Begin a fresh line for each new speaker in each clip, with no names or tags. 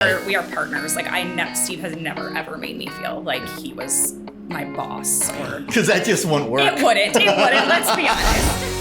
We are partners. Like Steve has never ever made me feel like he was my boss or.
Because that just wouldn't work.
It wouldn't. Let's be honest.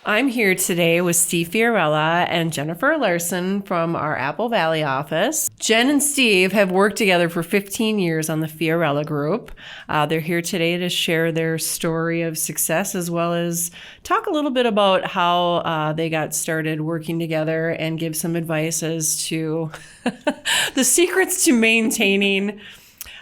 I'm here today with Steve Fiorella and Jennifer Larson from our Apple Valley office. Jen and Steve have worked together for 15 years on the Fiorella Group. They're here today to share their story of success as well as talk a little bit about how they got started working together and give some advice as to the secrets to maintaining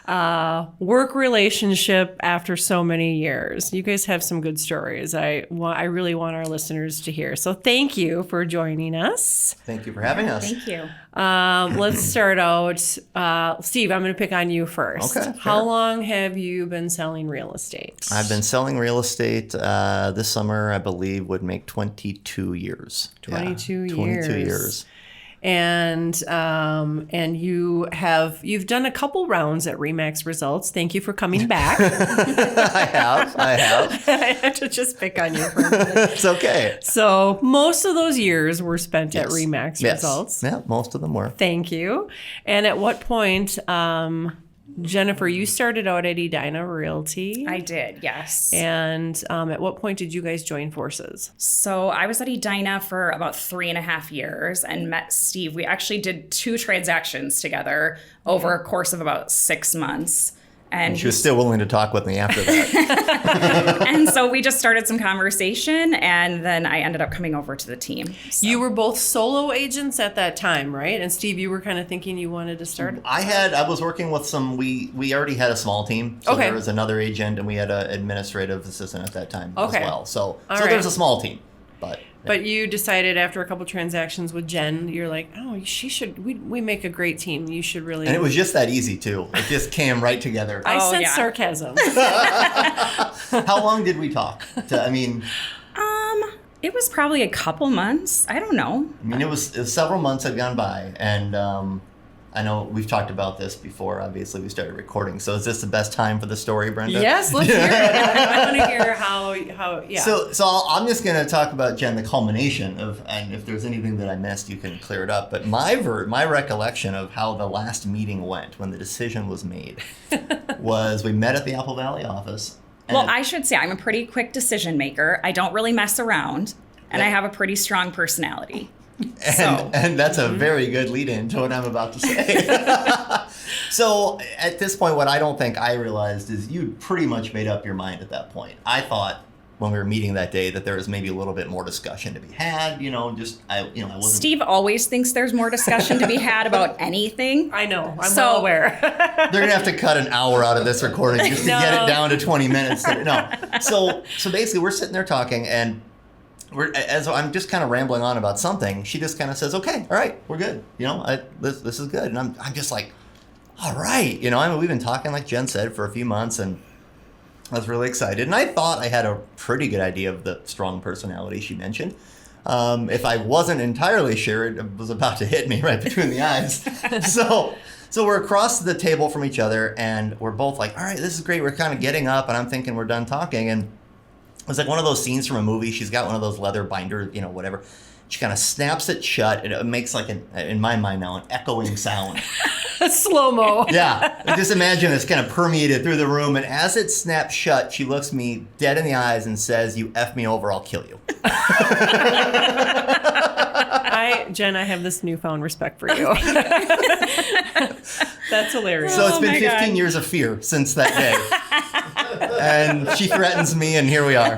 work relationship after so many years. You guys have some good stories. I really want our listeners to hear. So thank you for joining us.
Thank you for having us.
Thank you.
Let's start out. Steve, I'm going to pick on you first.
Okay.
How long have you been selling real estate?
I've been selling real estate this summer, I believe, would make 22 years.
22
Yeah,
years.
22 years.
And you've done a couple rounds at Remax Results. Thank you for coming back.
I have.
I have to just pick on you for a minute.
It's okay.
So most of those years were spent at
Yes.
Remax
Yes.
Results.
Yeah, most of them were.
Thank you. And at what point, Jennifer, you started out at Edina Realty.
I did, yes.
And at what point did you guys join forces?
So I was at Edina for about 3.5 years and met Steve. We actually did 2 transactions together over a course of about 6 months. And
She was still willing to talk with me after that.
and so we just started some conversation, and then I ended up coming over to the team. So.
You were both solo agents at that time, right? And Steve, you were kind of thinking you wanted to start.
I was working with we already had a small team. So
Okay.
there was another agent and we had an administrative assistant at that time
Okay.
as well. So
All
there's
right.
a small team.
But you decided after a couple transactions with Jen, you're like, oh, we make a great team. You should really.
And it was just that easy too. It just came right together.
I
Oh,
sense
yeah.
sarcasm.
How long did we talk?
It was probably a couple months. I don't know.
It was several months had gone by, and I know we've talked about this before. Obviously, we started recording. So is this the best time for the story, Brenda?
Yes, let's hear it. I want to hear how. Yeah.
So I'm just going to talk about, Jen, the culmination of, and if there's anything that I missed, you can clear it up. But my recollection of how the last meeting went when the decision was made was we met at the Apple Valley office.
Well, I should say I'm a pretty quick decision maker. I don't really mess around, and I have a pretty strong personality.
And that's a very good lead-in to what I'm about to say. So at this point, what I don't think I realized is you'd pretty much made up your mind at that point. I thought when we were meeting that day that there was maybe a little bit more discussion to be had. I wasn't.
Steve always thinks there's more discussion to be had about anything.
I know. I'm well aware.
They're gonna have to cut an hour out of this recording just to get it down to 20 minutes. No. So basically, we're sitting there talking and. As I'm just kind of rambling on about something, she just kind of says, "Okay, all right, we're good. This is good." And I'm just like, "All right." We've been talking, like Jen said, for a few months, and I was really excited. And I thought I had a pretty good idea of the strong personality she mentioned. If I wasn't entirely sure, it was about to hit me right between the eyes. So we're across the table from each other, and we're both like, "All right, this is great." We're kind of getting up, and I'm thinking we're done talking, and it's like one of those scenes from a movie. She's got one of those leather binders, whatever. She kind of snaps it shut, and it makes in my mind now, an echoing sound.
Slow-mo.
Yeah. Just imagine it's kind of permeated through the room, and as it snaps shut, she looks me dead in the eyes and says, "You F me over, I'll kill you."
Jen, I have this newfound respect for you. That's hilarious.
So it's been 15 years of fear since that day. And she threatens me, and here we are.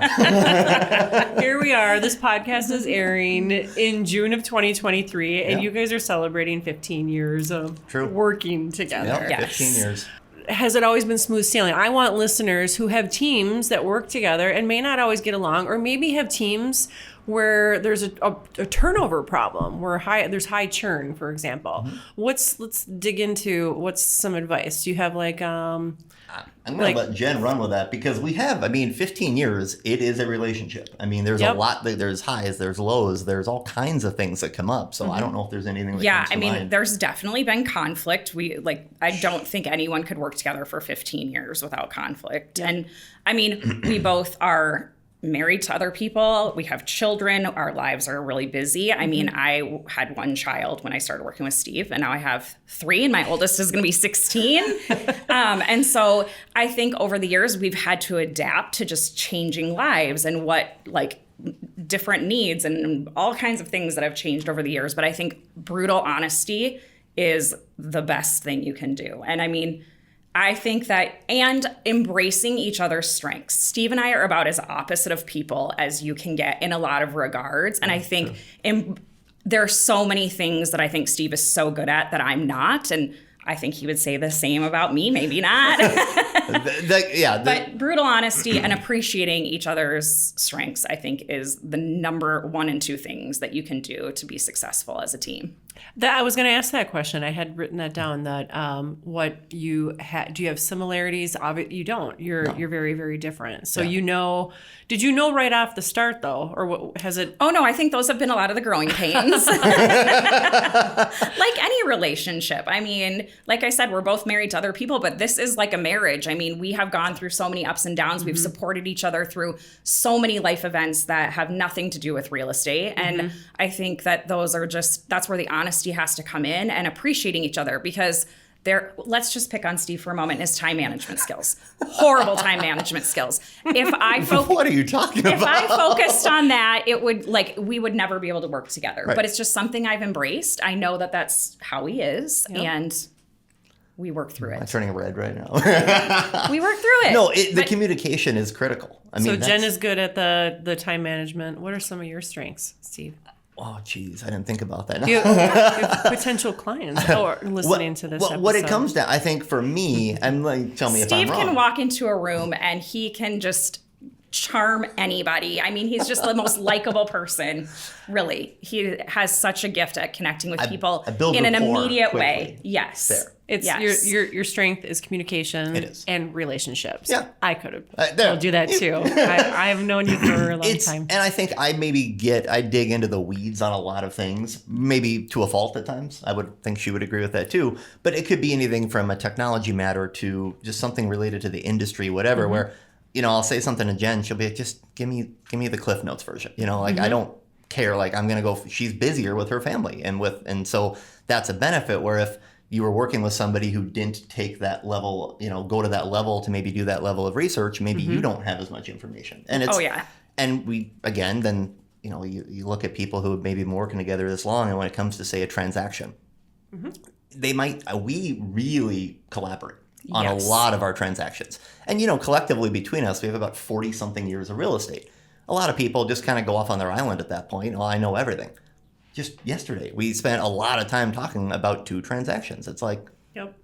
Here we are. This podcast is airing in June of 2023, and you guys are celebrating 15 years of working together.
Yeah, 15 years.
Has it always been smooth sailing? I want listeners who have teams that work together and may not always get along, or maybe have teams where there's a turnover problem, where there's high churn, for example.
Mm-hmm.
Let's dig into what's some advice. Do you have
I'm going to let Jen run with that because we have, 15 years, it is a relationship. There's a lot, there's highs, there's lows, there's all kinds of things that come up. So I don't know if there's anything that comes to mind.
There's definitely been conflict. I don't think anyone could work together for 15 years without conflict. And we both are married to other people. We have children. Our lives are really busy. I mean, I had one child when I started working with Steve, and now I have 3, and my oldest is going to be 16. And so I think over the years, we've had to adapt to just changing lives and what like different needs and all kinds of things that have changed over the years. But I think brutal honesty is the best thing you can do. And I mean, I think that, and embracing each other's strengths. Steve and I are about as opposite of people as you can get in a lot of regards. And I think there are so many things that I think Steve is so good at that I'm not. And I think he would say the same about me, maybe not. But brutal honesty and appreciating each other's strengths, I think, is the number 1 and 2 things that you can do to be successful as a team.
I was going to ask that question. I had written that down. That what you do you have similarities? You don't. You're very, very different. So did you know right off the start though, or what, has it?
Oh no, I think those have been a lot of the growing pains. Like any relationship. I mean, like I said, we're both married to other people, but this is like a marriage. I mean, we have gone through so many ups and downs. We've supported each other through so many life events that have nothing to do with real estate, and I think that that's where the honesty has to come in, and appreciating each other, because let's just pick on Steve for a moment, his time management skills. Horrible time management skills.
What are you talking about?
If I focused on that, it would we would never be able to work together. Right. But it's just something I've embraced. I know that that's how he is, and we work through it.
I'm turning red right now.
We work through it.
No, the communication is critical. I mean,
Jen is good at the time management. What are some of your strengths, Steve?
Oh, geez, I didn't think about that.
You have potential clients who are listening to this episode.
What it comes down, I think for me, and like, tell me if I'm wrong.
Steve can walk into a room and he can just charm anybody. I mean, he's just the most likable person, really. He has such a gift at connecting with people in an immediate way. Yes.
There.
Your strength is communication.
It is.
And relationships.
Yeah.
I could have do that too. I have known you for a long time.
And I think I dig into the weeds on a lot of things, maybe to a fault at times. I would think she would agree with that too. But it could be anything from a technology matter to just something related to the industry, whatever, where, I'll say something to Jen, she'll be like, just give me the Cliff Notes version. I don't care. Like, I'm going to go, she's busier with her family. And so that's a benefit, where if you were working with somebody who didn't take that level, go to that level to maybe do that level of research, maybe you don't have as much information. And and we, again, then, you look at people who have maybe been working together this long, and when it comes to, say, a transaction, we really collaborate on a lot of our transactions. And, collectively between us, we have about 40-something years of real estate. A lot of people just kind of go off on their island at that point. Well, I know everything. Just yesterday, we spent a lot of time talking about 2 transactions. It's like,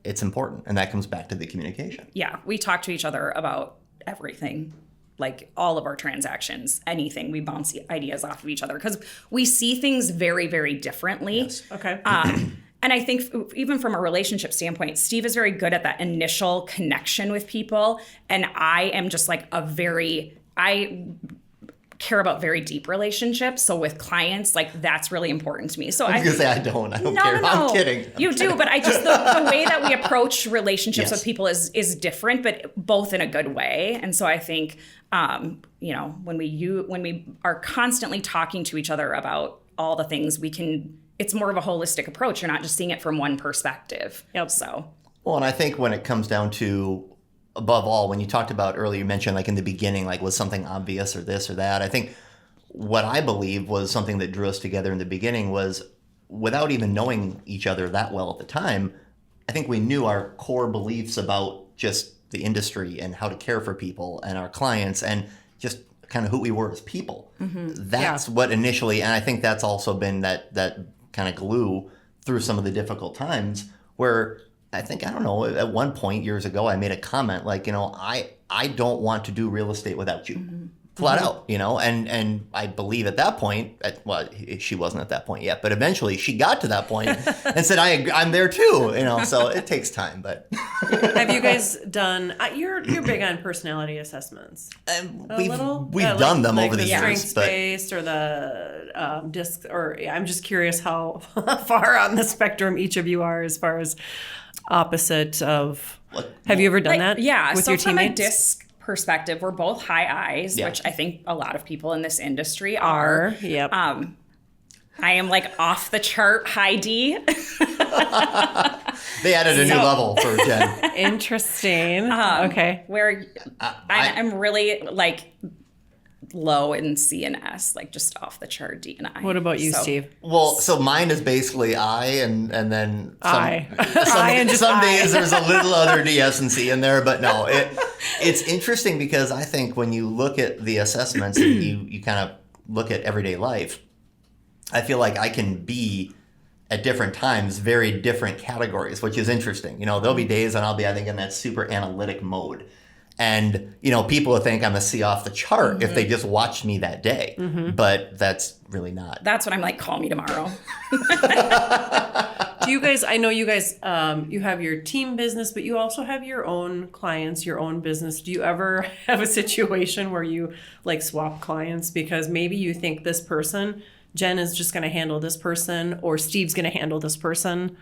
it's important. And that comes back to the communication.
Yeah, we talk to each other about everything, like all of our transactions, anything. We bounce ideas off of each other because we see things very, very differently.
Yes.
Okay.
And I think even from a relationship standpoint, Steve is very good at that initial connection with people. And I am just like I care about very deep relationships. So with clients, like, that's really important to me. So
I was going to say I don't care.
No.
I'm kidding.
You do, but I just, the way that we approach relationships with people is different, but both in a good way. And so I think, when we are constantly talking to each other about all the things it's more of a holistic approach. You're not just seeing it from one perspective.
Yep.
So.
Well, and I think when it comes down to, above all, when you talked about earlier, you mentioned like in the beginning, like, was something obvious or this or that. I think what I believe was something that drew us together in the beginning was, without even knowing each other that well at the time, I think we knew our core beliefs about just the industry and how to care for people and our clients and just kind of who we were as people. That's what initially, and I think that's also been that kind of glue through some of the difficult times, where I think, I don't know, at one point years ago, I made a comment like, I don't want to do real estate without you. Flat out, and I believe at that point, she wasn't at that point yet, but eventually she got to that point and said, I'm there too, so it takes time, but.
Have you guys done, you're big on personality assessments.
We've done them over the years.
Strengths-based or the disc, or I'm just curious how far on the spectrum each of you are as far as opposite of, have you ever done that
Yeah,
with
so
your
from
teammates?
a disc perspective, we're both high I's,
Yeah.
which I think a lot of people in this industry are.
Yep.
I am like off the chart high D.
They added a new level for Jen.
Interesting. Okay.
Where I'm really like low in C and S, like just off the chart D and I.
What about you, Steve?
Well, so mine is basically I, and then
I. I and just
some
I.
days there's a little other D, S, and C in there, but no, it's interesting because I think when you look at the assessments and you kind of look at everyday life, I feel like I can be at different times very different categories, which is interesting. You know, there'll be days when I'll be, I think, in that super analytic mode. And, you know, people will think I'm a C off the chart if they just watched me that day. But that's really not.
That's what I'm like, call me tomorrow.
Do you guys, I know you guys, you have your team business, but you also have your own clients, your own business. Do you ever have a situation where you like swap clients because maybe you think this person, Jen is just going to handle this person or Steve's going to handle this person?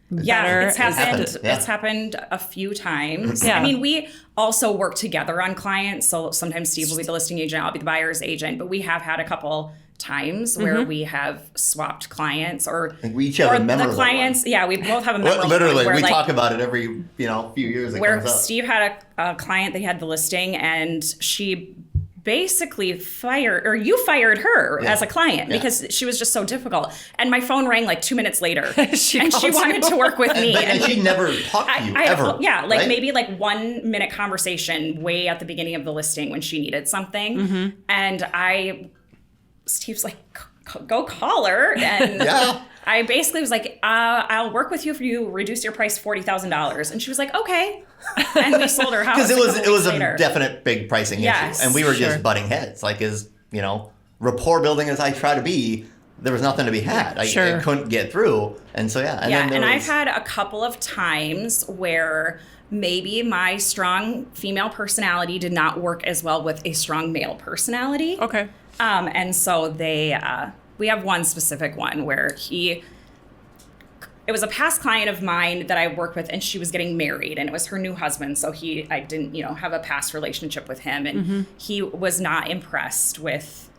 Yeah, it's happened.
Yeah.
It's happened a few times.
Yeah.
I mean, we also work together on clients. So sometimes Steve will be the listing agent, I'll be the buyer's agent. But we have had a couple times where we have swapped clients, or
We each have a
the
memorable
clients. Yeah, we both have a memorable
Literally,
one where,
we
like,
talk about it every few years. It
where
comes up.
Steve had a client, they had the listing, and she basically fired, or you fired her as a client because she was just so difficult. And my phone rang like 2 minutes later,
She
and she
called
wanted
you.
to work with me.
And she never talked to you ever.
Yeah, like
right?
maybe like 1 minute conversation way at the beginning of the listing when she needed something. And Steve's like, go call her. And
Yeah.
I basically was like, I'll work with you if you reduce your price $40,000. And she was like, okay. And we sold her house.
Because it was a
later.
definite big pricing
Yes,
issue, and we were
sure.
just butting heads. Like, as rapport building as I try to be, there was nothing to be had. I couldn't get through, and so yeah.
And I've had a couple of times where maybe my strong female personality did not work as well with a strong male personality.
Okay.
And so we have one specific one where it was a past client of mine that I worked with, and she was getting married, and it was her new husband. So I didn't, have a past relationship with him, and he was not impressed with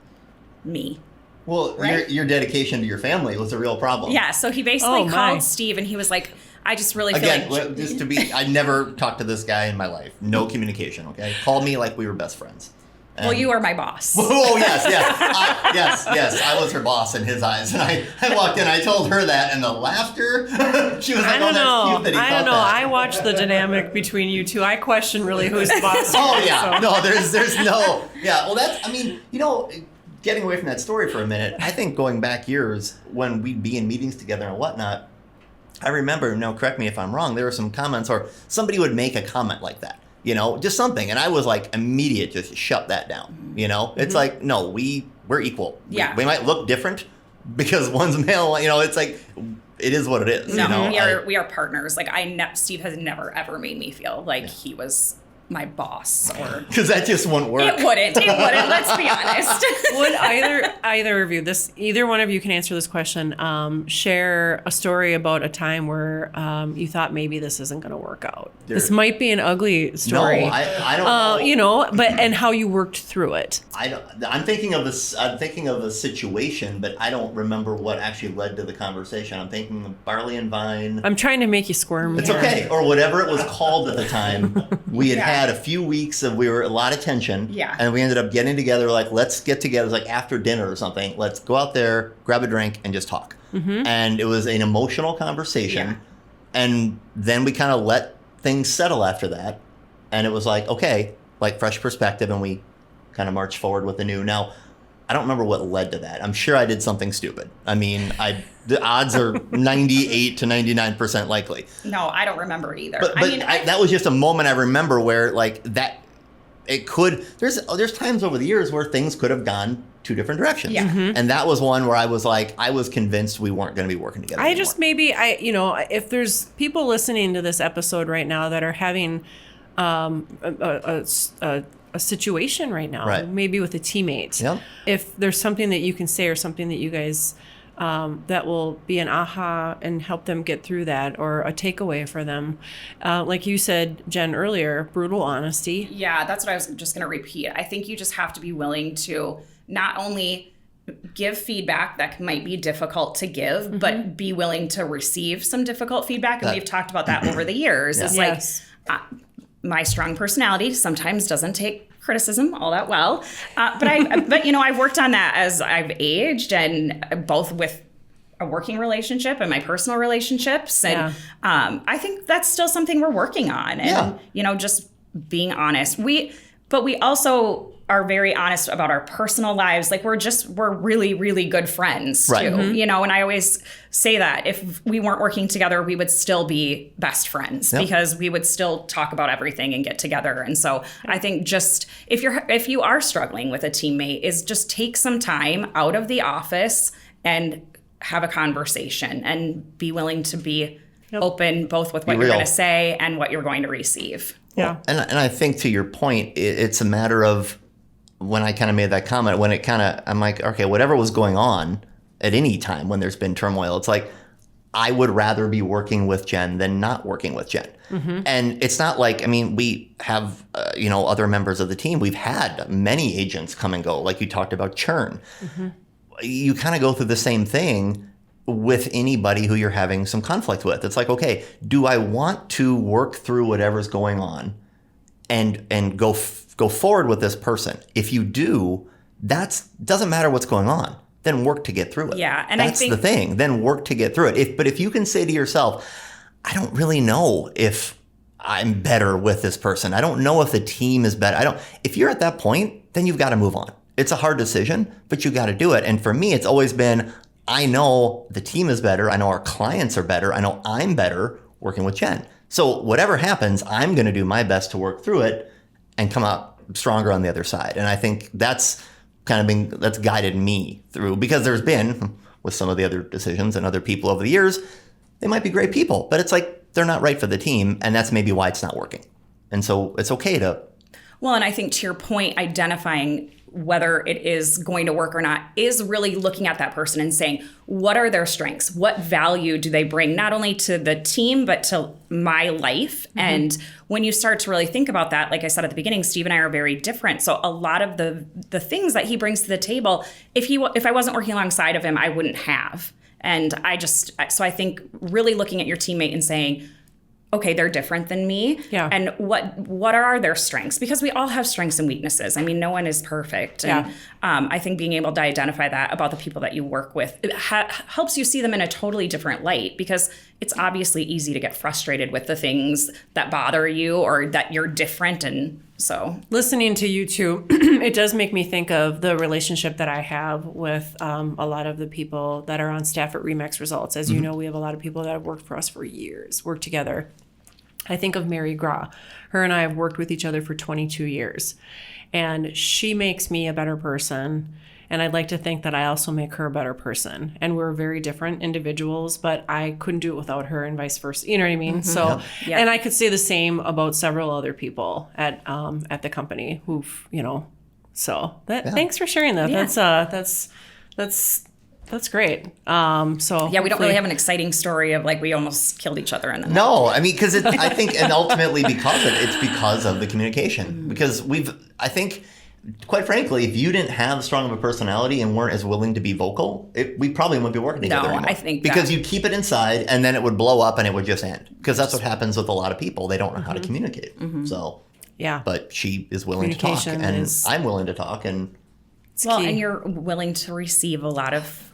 me.
Well,
right?
your dedication to your family was a real problem.
Yeah. So he basically
Oh, my.
called Steve, and he was like, I just really feel
Again,
like
just to be, I never talked to this guy in my life. No communication. Okay, called me like we were best friends.
well, you are my boss.
Oh yes, yes. I was her boss in his eyes, and I walked in. I told her that, and the laughter. She was like,
I don't
"Oh, that's
know.
cute that he
I
thought
don't know.
that."
I watched the dynamic between you two. I question really who's the boss.
Oh
here,
yeah,
so.
no, there's no. Yeah, well, that's. I mean, getting away from that story for a minute. I think going back years when we'd be in meetings together and whatnot. I remember. Correct me if I'm wrong. There were some comments, or somebody would make a comment like that. Just something. And I was like immediate, just shut that down. It's like, no, we're equal.
Yeah.
We might look different because one's male, it's like, it is what it is.
No, we are partners. Like Steve has never ever made me feel like he was my boss, or
because that just won't work.
It wouldn't. Let's be honest.
Would either of you, either one of you can answer this question, share a story about a time where you thought maybe this isn't going to work out? This might be an ugly story.
No, I don't know.
And how you worked through it.
I'm thinking of a situation, but I don't remember what actually led to the conversation. I'm thinking of barley and vine.
I'm trying to make you squirm.
It's
here.
okay, or whatever it was called at the time. We had a few weeks of a lot of tension.
Yeah.
And we ended up getting together, like, let's get together, like after dinner or something. Let's go out there, grab a drink, and just talk. And it was an emotional conversation.
Yeah.
And then we kind of let things settle after that. And it was like, okay, like fresh perspective, and we kind of marched forward with the new. Now, I don't remember what led to that. I'm sure I did something stupid. I mean, the odds are 98 to 99% likely.
No, I don't remember either.
But that was just a moment I remember where, like, that it could. There's times over the years where things could have gone two different directions.
Yeah.
And that was one where I was convinced we weren't going to be working together.
I
anymore.
just if there's people listening to this episode right now that are having a situation right now,
Right.
maybe with a teammate.
Yep.
If there's something that you can say or something that you guys that will be an aha and help them get through that, or a takeaway for them. Like you said, Jen, earlier, brutal honesty.
Yeah, that's what I was just going to repeat. I think you just have to be willing to not only give feedback that might be difficult to give, but be willing to receive some difficult feedback. And we've talked about that over the years. It's like my strong personality sometimes doesn't take criticism all that well. But I've worked on that as I've aged, and both with a working relationship and my personal relationships. And I think that's still something we're working on. And, just being honest. But we also are very honest about our personal lives. Like we're really, really good friends too, and I always say that if we weren't working together, we would still be best friends because we would still talk about everything and get together. And so I think just if you are struggling with a teammate, is just take some time out of the office and have a conversation and be willing to be open both with what you're going to say and what you're going to receive.
Yeah. And I think to your point, it's a matter of, when I kind of made that comment, I'm like, okay, whatever was going on at any time when there's been turmoil, it's like, I would rather be working with Jen than not working with Jen. And it's not like, we have, other members of the team. We've had many agents come and go, like you talked about churn. You kind of go through the same thing with anybody who you're having some conflict with. It's like, okay, do I want to work through whatever's going on and go forward with this person? If you do, doesn't matter what's going on. Then work to get through it.
Yeah, and
that's the thing. Then work to get through it. But if you can say to yourself, I don't really know if I'm better with this person. I don't know if the team is better. If you're at that point, then you've got to move on. It's a hard decision, but you got to do it. And for me, it's always been, I know the team is better. I know our clients are better. I know I'm better working with Jen. So whatever happens, I'm going to do my best to work through it and come out stronger on the other side. And I think that's that's guided me through, because there's been, with some of the other decisions and other people over the years, they might be great people, but it's like they're not right for the team, and that's maybe why it's not working. And so it's okay to...
Well, and I think to your point, identifying whether it is going to work or not is really looking at that person and saying, what are their strengths? What value do they bring, not only to the team, but to my life? And when you start to really think about that, like I said at the beginning, Steve and I are very different. So a lot of the things that he brings to the table, if I wasn't working alongside of him, I wouldn't have. And so I think really looking at your teammate and saying, okay, they're different than me. Yeah. And what are their strengths? Because we all have strengths and weaknesses. I mean, no one is perfect. And I think being able to identify that about the people that you work with, it helps you see them in a totally different light, because it's obviously easy to get frustrated with the things that bother you or that you're different. And so
listening to you two, it does make me think of the relationship that I have with a lot of the people that are on staff at RE/MAX Results. As you know, we have a lot of people that have worked for us for years, worked together. I think of Mary Gra. Her and I have worked with each other for 22 years. And she makes me a better person. And I'd like to think that I also make her a better person. And we're very different individuals, but I couldn't do it without her, and vice versa. You know what I mean? So, and I could say the same about several other people at the company who've, thanks for sharing that. Yeah. That's great.
We don't really have an exciting story of like we almost killed each other.
No, I mean, because I think, and ultimately it's because of the communication. Because I think, quite frankly, if you didn't have strong of a personality and weren't as willing to be vocal, we probably wouldn't be working together anymore.
I think
because you'd keep it inside and then it would blow up and it would just end. Because that's what happens with a lot of people. They don't know how to communicate. So, but she is willing to talk, and I'm willing to talk, and
and you're willing to receive a lot of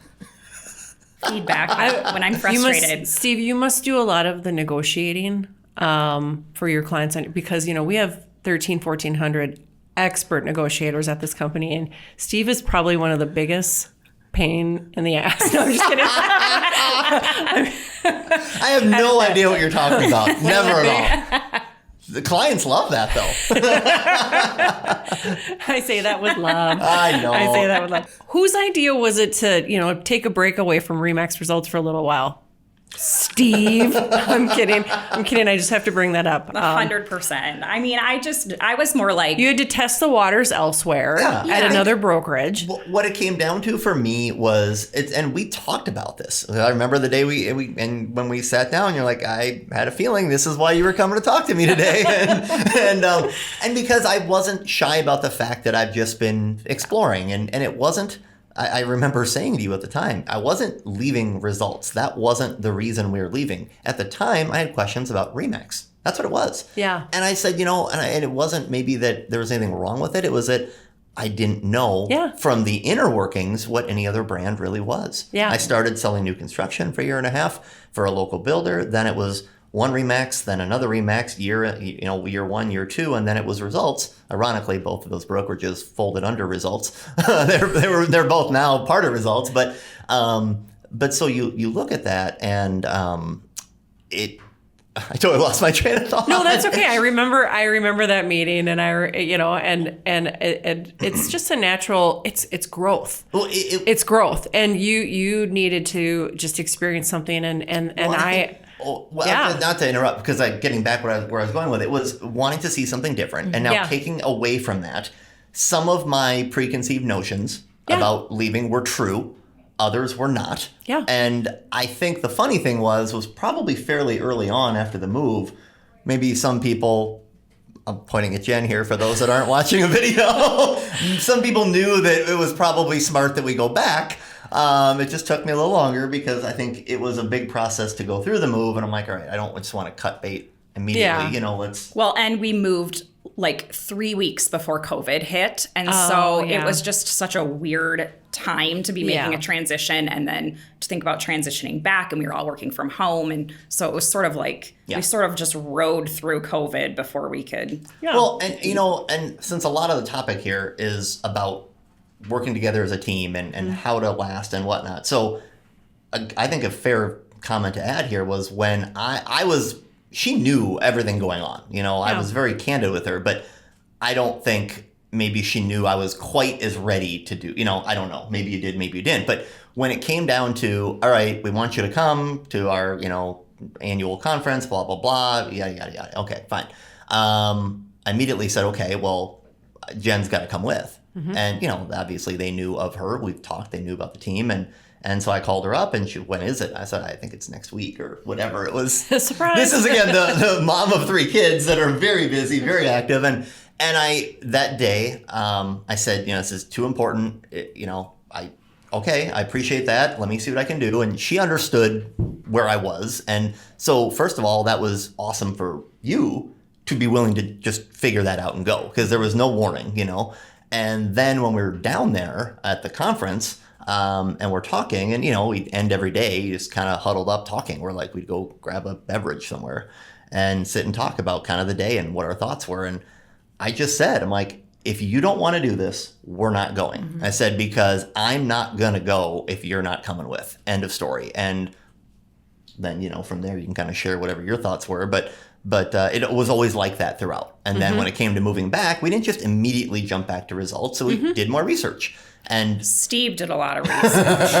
feedback when I'm frustrated.
Steve, you must do a lot of the negotiating for your clients, because we have 1,400 expert negotiators at this company, and Steve is probably one of the biggest pain in the ass. No, I'm just kidding.
I have no idea what you're talking about. Never at all. The clients love that, though.
I say that with love.
I know.
I say that with love. Whose idea was it to, take a break away from RE/MAX Results for a little while? Steve. I'm kidding. I just have to bring that up.
100%. I mean, I was more like...
You had to test the waters elsewhere at another brokerage.
What it came down to for me was, and we talked about this. I remember the day and when we sat down, you're like, I had a feeling this is why you were coming to talk to me today. and because I wasn't shy about the fact that I've just been exploring, and it wasn't... I remember saying to you at the time, I wasn't leaving results. That wasn't the reason we were leaving. At the time, I had questions about Remax. That's what it was.
Yeah.
And I said, and it wasn't maybe that there was anything wrong with it. It was that I didn't know from the inner workings what any other brand really was.
Yeah.
I started selling new construction for a year and a half for a local builder. Then it was one Remax, then another Remax, year 1, year 2, and then it was Results. Ironically, both of those brokerages folded under Results. they're both now part of Results, but so you look at that and I totally lost my train of thought.
No, that's okay. I remember that meeting, and it's just a natural. It's growth.
Well,
it's growth, and you needed to just experience something,
Not to interrupt, because getting back where I was going with it was wanting to see something different, and now taking away from that, some of my preconceived notions about leaving were true. Others were not.
Yeah.
And I think the funny thing was probably fairly early on after the move, maybe some people, I'm pointing at Jen here for those that aren't watching a video, some people knew that it was probably smart that we go back. It just took me a little longer because I think it was a big process to go through the move. And I'm like, all right, I don't just want to cut bait immediately. Let's...
Well, and we moved like 3 weeks before COVID hit. And it was just such a weird time to be making a transition and then to think about transitioning back, and we were all working from home, and so it was sort of like we sort of just rode through COVID before we could.
Well, and and since a lot of the topic here is about working together as a team and how to last and whatnot, so I think a fair comment to add here was when she knew everything going on. I was very candid with her, but I don't think maybe she knew I was quite as ready to do, I don't know. Maybe you did, maybe you didn't. But when it came down to, all right, we want you to come to our, annual conference, blah, blah, blah, yada, yada, yada. Okay, fine. I immediately said, okay, well, Jen's got to come with. Mm-hmm. And, obviously they knew of her. We've talked, they knew about the team. And so I called her up and when is it? I said, I think it's next week or whatever it was.
Surprise.
This is, again, the mom of 3 kids that are very busy, very active. And that day, I said, this is too important. I appreciate that. Let me see what I can do. And she understood where I was. And so, first of all, that was awesome for you to be willing to just figure that out and go, because there was no warning, And then when we were down there at the conference, and we're talking, and, we'd end every day just kind of huddled up talking. We're like, we'd go grab a beverage somewhere and sit and talk about kind of the day and what our thoughts were. And I just said, I'm like, if you don't want to do this, we're not going. Mm-hmm. I said, because I'm not going to go if you're not coming with. End of story. And then, from there you can kind of share whatever your thoughts were. But it was always like that throughout. And then when it came to moving back, we didn't just immediately jump back to Results. So we did more research. And
Steve did a lot of research.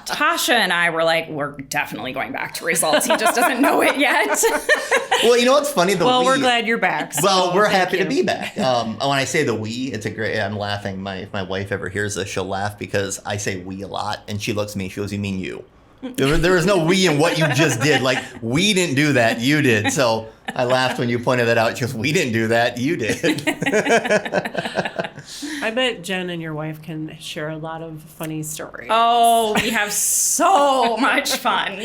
Tasha and I were like, we're definitely going back to Results. He just doesn't know it yet.
Well, you know what's funny?
We're glad you're back. So
well, we're happy to be back. When I say the we, it's a great, I'm laughing. If my wife ever hears this, she'll laugh because I say we a lot. And she looks at me, she goes, you mean you? There was no we in what you just did. Like, we didn't do that, you did. So I laughed when you pointed that out. She goes, we didn't do that, you did.
I bet Jen and your wife can share a lot of funny stories.
Oh, we have so much fun.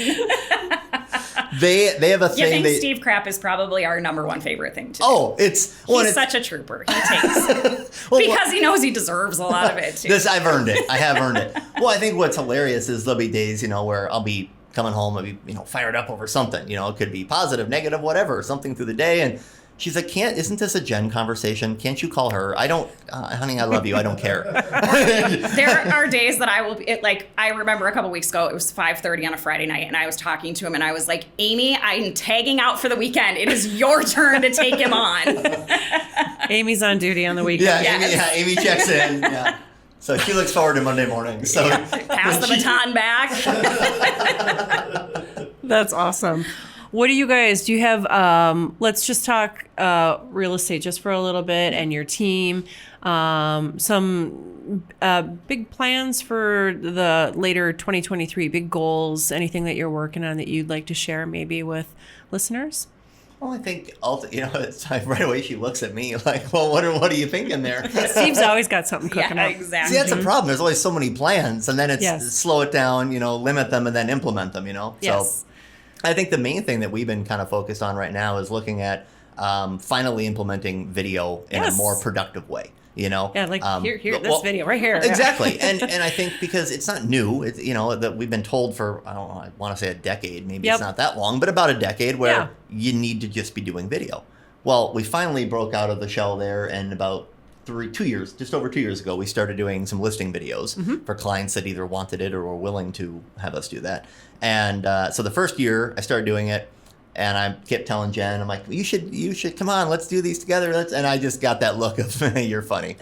They have a thing.
You think Steve Crap is probably our number one favorite thing to do.
Oh, he's
such a trooper. He takes because he knows he deserves a lot of it too.
I've earned it. I have earned it. Well, I think what's hilarious is there'll be days, where I'll be coming home, I'll be, fired up over something. It could be positive, negative, whatever, something through the day, and she's like, isn't this a Jen conversation? Can't you call her? I don't, honey, I love you. I don't care.
There are days that I will be, I remember a couple weeks ago, it was 5:30 on a Friday night, and I was talking to him, and I was like, Amy, I'm tagging out for the weekend. It is your turn to take him on.
Amy's on duty on the weekend.
Yes.
Amy checks in. Yeah. So she looks forward to Monday morning. So
pass the baton back.
That's awesome. What do you have, let's just talk real estate just for a little bit and your team. Some big plans for the later 2023, big goals, anything that you're working on that you'd like to share maybe with listeners?
Well, I think, it's like right away she looks at me like, well, what are you thinking there?
Steve's always got something cooking up.
Exactly.
See, that's the problem. There's always so many plans, and then it's slow it down, limit them, and then implement them,
Yes.
So I think the main thing that we've been kind of focused on right now is looking at finally implementing video in a more productive way.
Yeah, like here, this video right here.
Exactly. And I think because it's not new, it's, that we've been told for, I don't know, I want to say a decade, maybe it's not that long, but about a decade where you need to just be doing video. Well, we finally broke out of the shell there, and about 2 years, just over 2 years ago, we started doing some listing videos for clients that either wanted it or were willing to have us do that. And so the first year I started doing it, and I kept telling Jen, I'm like, you should come on, let's do these together. And I just got that look of, you're funny.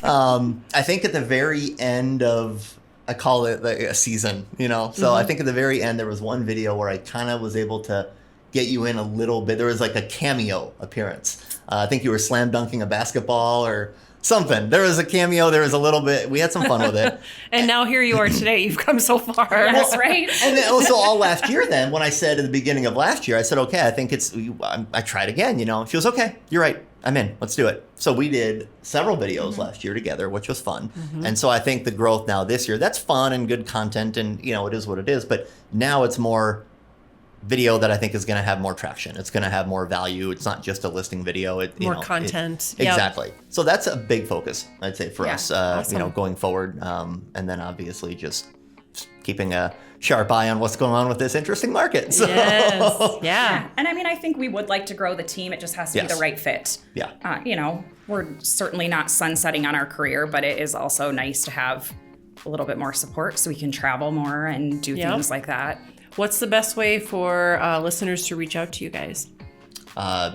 I think at the very end of, I call it a season, So I think at the very end, there was one video where I kind of was able to get you in a little bit. There was like a cameo appearance. I think you were slam dunking a basketball or something. There was a cameo. There was a little bit. We had some fun with it.
And now here you are today. You've come so far.
That's right.
And then also all last year then, when I said at the beginning of last year, I said, okay, I think I tried again, She goes, okay, you're right. I'm in. Let's do it. So we did several videos last year together, which was fun. And so I think the growth now this year, that's fun and good content, and, it is what it is. But now it's more video that I think is going to have more traction. It's going to have more value. It's not just a listing video.
More content.
Exactly. So that's a big focus, I'd say, for us,
awesome.
going forward. And then obviously just keeping a sharp eye on what's going on with this interesting market. So.
Yes. Yeah.
And I think we would like to grow the team. It just has to be the right fit.
Yeah.
We're certainly not sunsetting on our career, but it is also nice to have a little bit more support so we can travel more and do things like that.
What's the best way for listeners to reach out to you guys?
I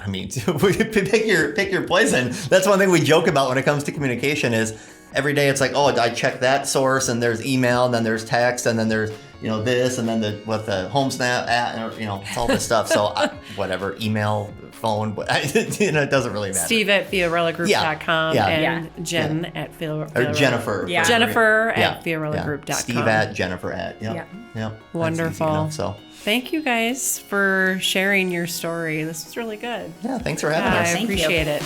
mean, pick your poison. That's one thing we joke about when it comes to communication is every day it's like, oh, I check that source, and there's email, and then there's text, and then there's this, and then the home snap at, it's all this stuff. So whatever, email, phone, but it doesn't really matter.
Steve at FiorellaGroup.com and Jen at Fiorella.
Or Jennifer.
Yeah.
Jennifer at FiorellaGroup.com.
Steve at Jennifer at. Yep.
Wonderful.
That's easy enough, so.
Thank you guys for sharing your story. This was really good.
Yeah, thanks for having us.
I appreciate it.